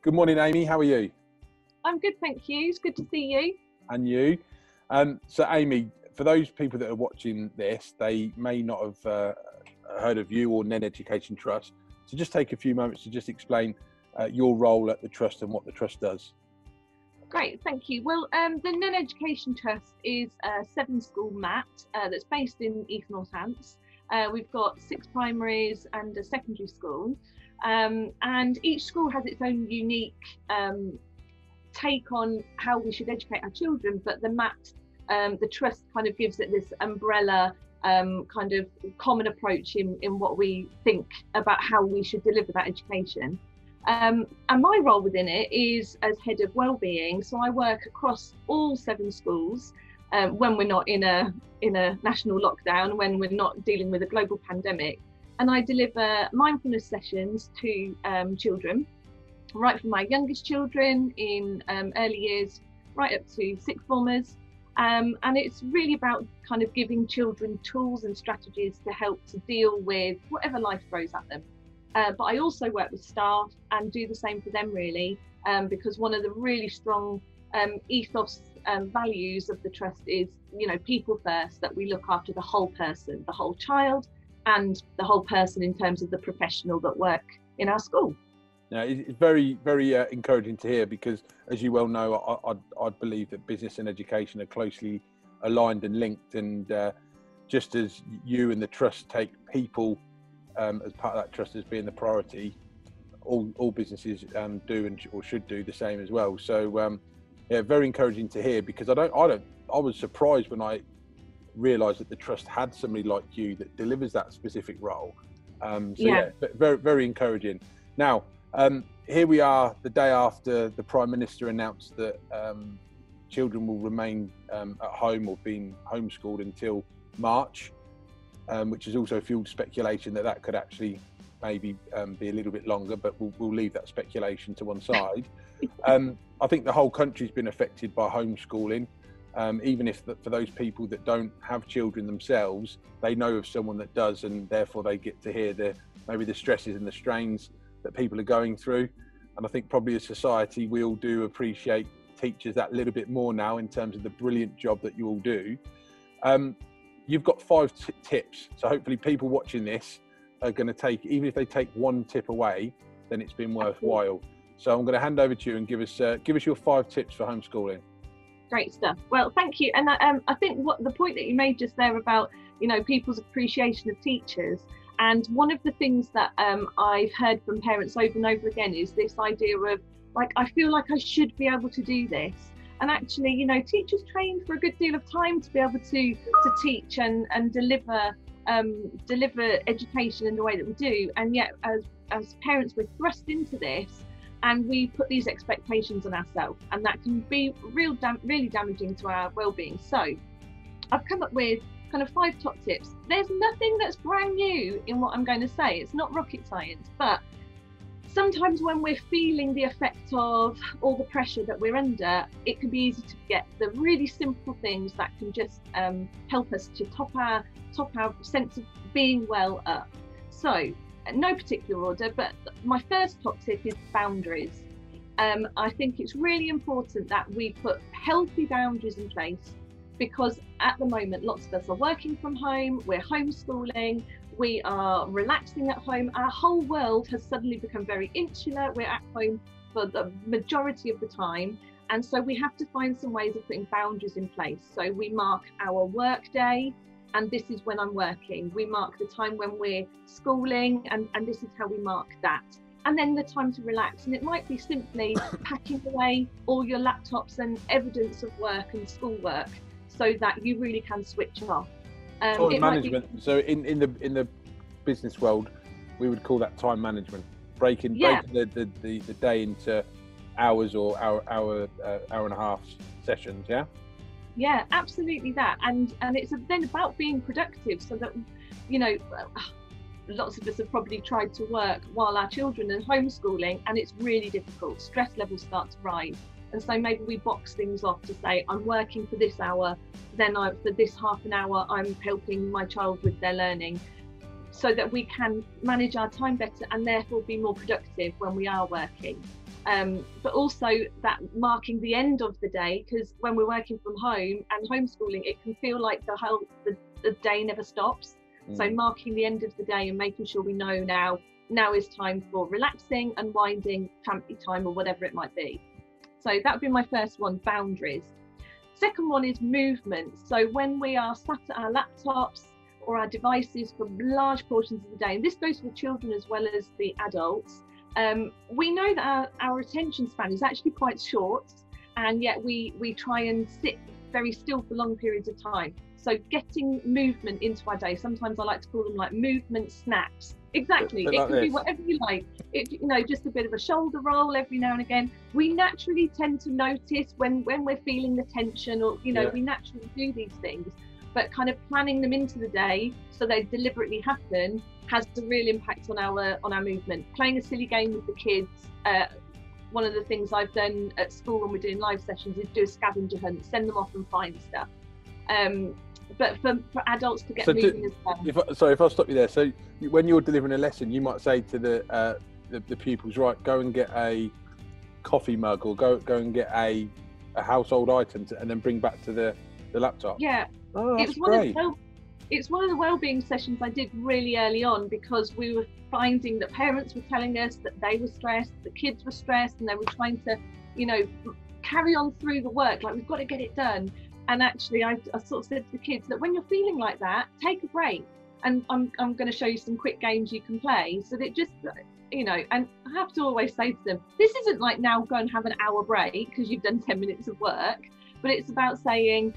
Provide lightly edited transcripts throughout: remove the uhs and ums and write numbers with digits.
Good morning, Amy. How are you? I'm good, thank you. It's good to see you. And you? So, Amy, for those people that are watching this, they may not have heard of you or Nen Education Trust. So just take a few moments to just explain your role at the Trust and what the Trust does. Great, thank you. Well, the Nen Education Trust is a 7-school MAT that's based in East Northants. We've got 6 primaries and a secondary school. And each school has its own unique take on how we should educate our children, but the MAT, the Trust kind of gives it this umbrella kind of common approach in what we think about how we should deliver that education. And my role within it is as head of Wellbeing, so I work across all 7 schools when we're not in a national lockdown, when we're not dealing with a global pandemic, and I deliver mindfulness sessions to children, right from my youngest children in early years, right up to sixth formers. And it's really about kind of giving children tools and strategies to help to deal with whatever life throws at them. But I also work with staff and do the same for them, really, because one of the really strong ethos values of the Trust is, you know, people first, that we look after the whole person, the whole child, and the whole person in terms of the professional that work in our school. Now, it's very, very encouraging to hear, because, as you well know, I believe that business and education are closely aligned and linked. And just as you and the Trust take people as part of that Trust as being the priority, all businesses do or should do the same as well. So, yeah, very encouraging to hear, because I was surprised when I realised that the Trust had somebody like you that delivers that specific role. Yeah, very, very encouraging. Now, here we are the day after the Prime Minister announced that children will remain at home or being homeschooled until March, which has also fueled speculation that could actually maybe be a little bit longer, but we'll leave that speculation to one side. I think the whole country's been affected by homeschooling, even if for those people that don't have children themselves, they know of someone that does, and therefore they get to hear maybe the stresses and the strains that people are going through. And I think probably as society, we all do appreciate teachers that little bit more now in terms of the brilliant job that you all do. You've got 5 tips, so hopefully people watching this are going to take, even if they take 1 tip away, then it's been worthwhile. So I'm going to hand over to you and give us your 5 tips for homeschooling. Great stuff. Well, thank you. And I think what the point that you made just there about, you know, people's appreciation of teachers. And one of the things that I've heard from parents over and over again is this idea of, like, I feel like I should be able to do this. And actually, you know, teachers train for a good deal of time to be able to teach and deliver education in the way that we do. And yet, as parents, we're thrust into this, and we put these expectations on ourselves, and that can be really damaging to our well-being. So I've come up with kind of 5 top tips. There's nothing that's brand new in what I'm going to say. It's not rocket science, but sometimes when we're feeling the effect of all the pressure that we're under, it can be easy to forget the really simple things that can just help us to top our sense of being well up. So, no particular order, but my first top tip is boundaries. I think it's really important that we put healthy boundaries in place, because at the moment, lots of us are working from home, we're homeschooling, we are relaxing at home. Our whole world has suddenly become very insular. We're at home for the majority of the time. And so we have to find some ways of putting boundaries in place. So we mark our work day, and this is when I'm working. We mark the time when we're schooling, and this is how we mark that. And then the time to relax. And it might be simply packing away all your laptops and evidence of work and schoolwork, so that you really can switch off. Time management. So in the business world, we would call that time management. Breaking the day into hours or hour and a half sessions. Yeah, absolutely that. And it's then about being productive, so that, you know, lots of us have probably tried to work while our children are homeschooling, and it's really difficult. Stress levels start to rise. And so maybe we box things off to say, I'm working for this hour, then for this half an hour, I'm helping my child with their learning, so that we can manage our time better and therefore be more productive when we are working. but also that marking the end of the day, because when we're working from home and homeschooling, it can feel like the day never stops. So marking the end of the day and making sure we know now is time for relaxing, unwinding, family time, or whatever it might be. So that would be my first one, boundaries. Second one is movement. So when we are sat at our laptops or our devices for large portions of the day, and this goes for children as well as the adults, we know that our attention span is actually quite short, and yet we try and sit very still for long periods of time. So getting movement into our day, sometimes I like to call them like movement snacks. Exactly, it can be whatever you like. Just a bit of a shoulder roll every now and again. We naturally tend to notice when we're feeling the tension, or we naturally do these things. But kind of planning them into the day so they deliberately happen has a real impact on our movement. Playing a silly game with the kids. One of the things I've done at school when we're doing live sessions is do a scavenger hunt, send them off and find stuff. But for adults to get moving as well. If I stop you there, so when you're delivering a lesson, you might say to the pupils, right, go and get a coffee mug, or go and get a household item, and then bring back to the laptop. Yeah, that's great. It's one of the wellbeing sessions I did really early on, because we were finding that parents were telling us that they were stressed, the kids were stressed, and they were trying to, carry on through the work, like we've got to get it done. And actually, I sort of said to the kids that when you're feeling like that, take a break. And I'm going to show you some quick games you can play, so that just, and I have to always say to them, this isn't like now go and have an hour break because you've done 10 minutes of work, but it's about saying,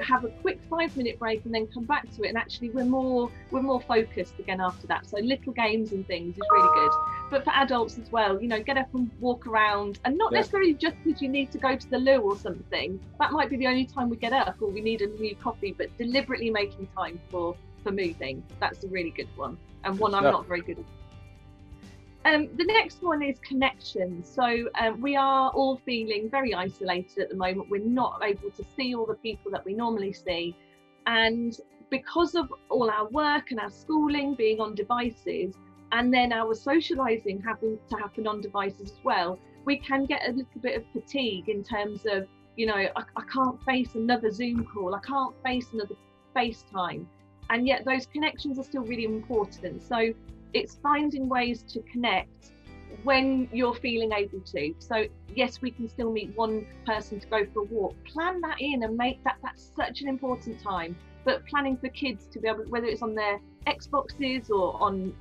have a quick 5-minute break and then come back to it. And actually we're more focused again after that. So little games and things is really good. But for adults as well, get up and walk around, and not necessarily just because you need to go to the loo or something. That might be the only time we get up, or we need a new coffee, but deliberately making time for moving. That's a really good one, and one I'm not very good at. The next one is connection. So we are all feeling very isolated at the moment. We're not able to see all the people that we normally see. And because of all our work and our schooling being on devices, and then our socialising having to happen on devices as well, we can get a little bit of fatigue in terms of, I can't face another Zoom call, I can't face another FaceTime. And yet those connections are still really important. So it's finding ways to connect when you're feeling able to. So yes, we can still meet one person to go for a walk. Plan that in and make that's such an important time. But planning for kids to be able, whether it's on their Xboxes or on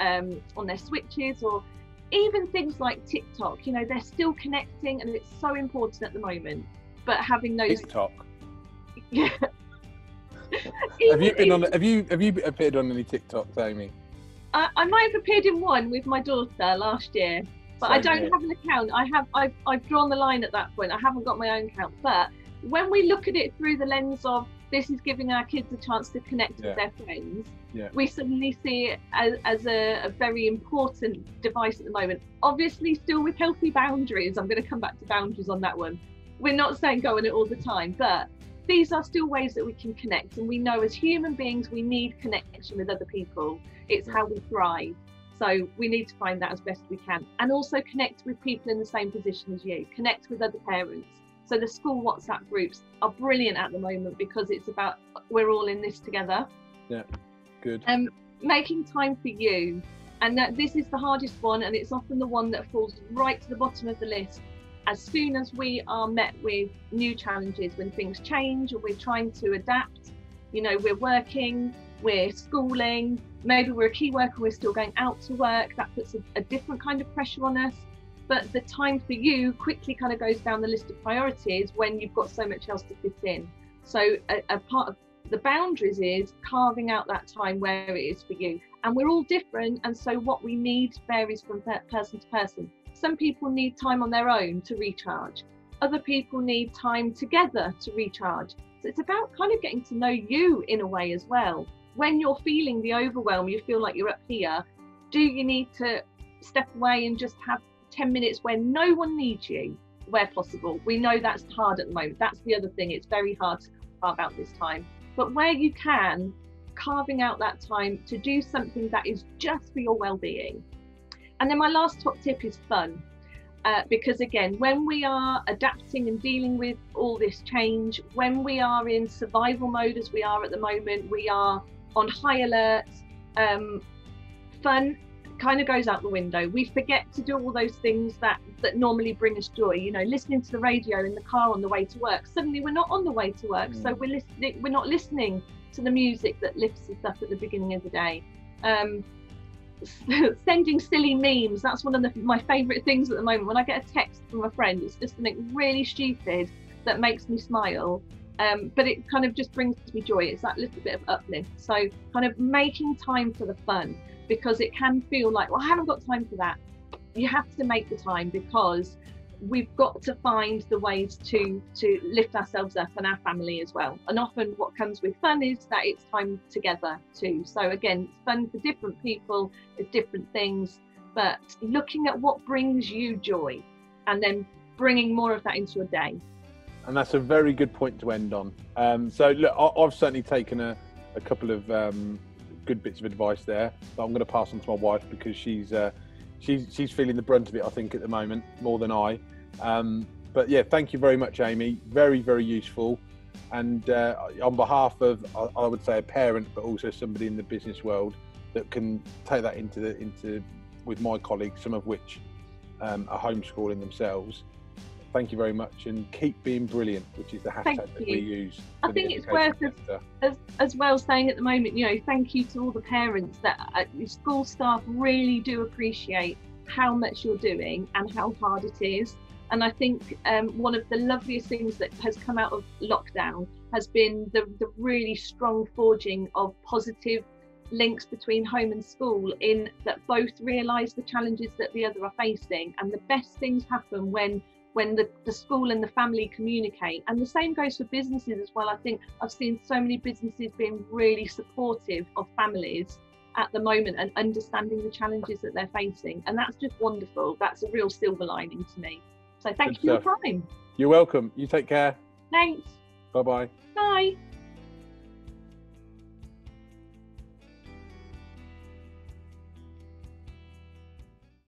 their Switches, or even things like TikTok, they're still connecting, and it's so important at the moment. But having those TikTok. Yeah. Have you appeared on any TikToks, Amy? I might have appeared in one with my daughter last year, but I don't have an account. I've drawn the line at that point. I haven't got my own account. But when we look at it through the lens of this is giving our kids a chance to connect with their friends, we suddenly see it as a very important device at the moment. Obviously, still with healthy boundaries. I'm going to come back to boundaries on that one. We're not saying go on it all the time, but these are still ways that we can connect. And we know as human beings, we need connection with other people. It's how we thrive. So we need to find that as best we can. And also connect with people in the same position as you. Connect with other parents. So the school WhatsApp groups are brilliant at the moment, because it's about we're all in this together. Yeah, good. Making time for you. And this is the hardest one, and it's often the one that falls right to the bottom of the list. As soon as we are met with new challenges, when things change or we're trying to adapt, we're working, we're schooling, maybe we're a key worker, we're still going out to work, that puts a different kind of pressure on us. But the time for you quickly kind of goes down the list of priorities when you've got so much else to fit in. So a part of the boundaries is carving out that time where it is for you. And we're all different, and so what we need varies from person to person. Some people need time on their own to recharge. Other people need time together to recharge. So it's about kind of getting to know you in a way as well. When you're feeling the overwhelm, you feel like you're up here, do you need to step away and just have 10 minutes where no one needs you, where possible? We know that's hard at the moment. That's the other thing. It's very hard to carve out this time. But where you can, carving out that time to do something that is just for your well-being. And then my last top tip is fun. Because again, when we are adapting and dealing with all this change, when we are in survival mode as we are at the moment, we are on high alert, fun kind of goes out the window. We forget to do all those things that normally bring us joy. You know, listening to the radio in the car on the way to work. Suddenly we're not on the way to work, so we're not listening to the music that lifts us up at the beginning of the day. Sending silly memes, that's one of my favorite things at the moment. When I get a text from a friend, it's just something really stupid that makes me smile, but it kind of just brings me joy. It's that little bit of uplift. So kind of making time for the fun, because it can feel like, well, I haven't got time for that. You have to make the time, because we've got to find the ways to lift ourselves up and our family as well. And often what comes with fun is that it's time together too. So again, it's fun for different people, it's different things, but looking at what brings you joy and then bringing more of that into your day. And that's a very good point to end on. So look, I've certainly taken a couple of good bits of advice there that I'm going to pass on to my wife, because she's feeling the brunt of it, I think, at the moment, more than I. But yeah, thank you very much, Amy. Very, very useful. And on behalf of, I would say, a parent, but also somebody in the business world that can take that into with my colleagues, some of which are homeschooling themselves. Thank you very much, and keep being brilliant, which is the hashtag that we use. I think it's worth as well saying at the moment, you know, thank you to all the parents that school staff really do appreciate how much you're doing and how hard it is. And I think one of the loveliest things that has come out of lockdown has been the really strong forging of positive links between home and school, in that both realise the challenges that the other are facing, and the best things happen when the school and the family communicate. And the same goes for businesses as well. I think I've seen so many businesses being really supportive of families at the moment and understanding the challenges that they're facing. And that's just wonderful. That's a real silver lining to me. So thank you for your time. You're welcome. You take care. Thanks. Bye-bye. Bye.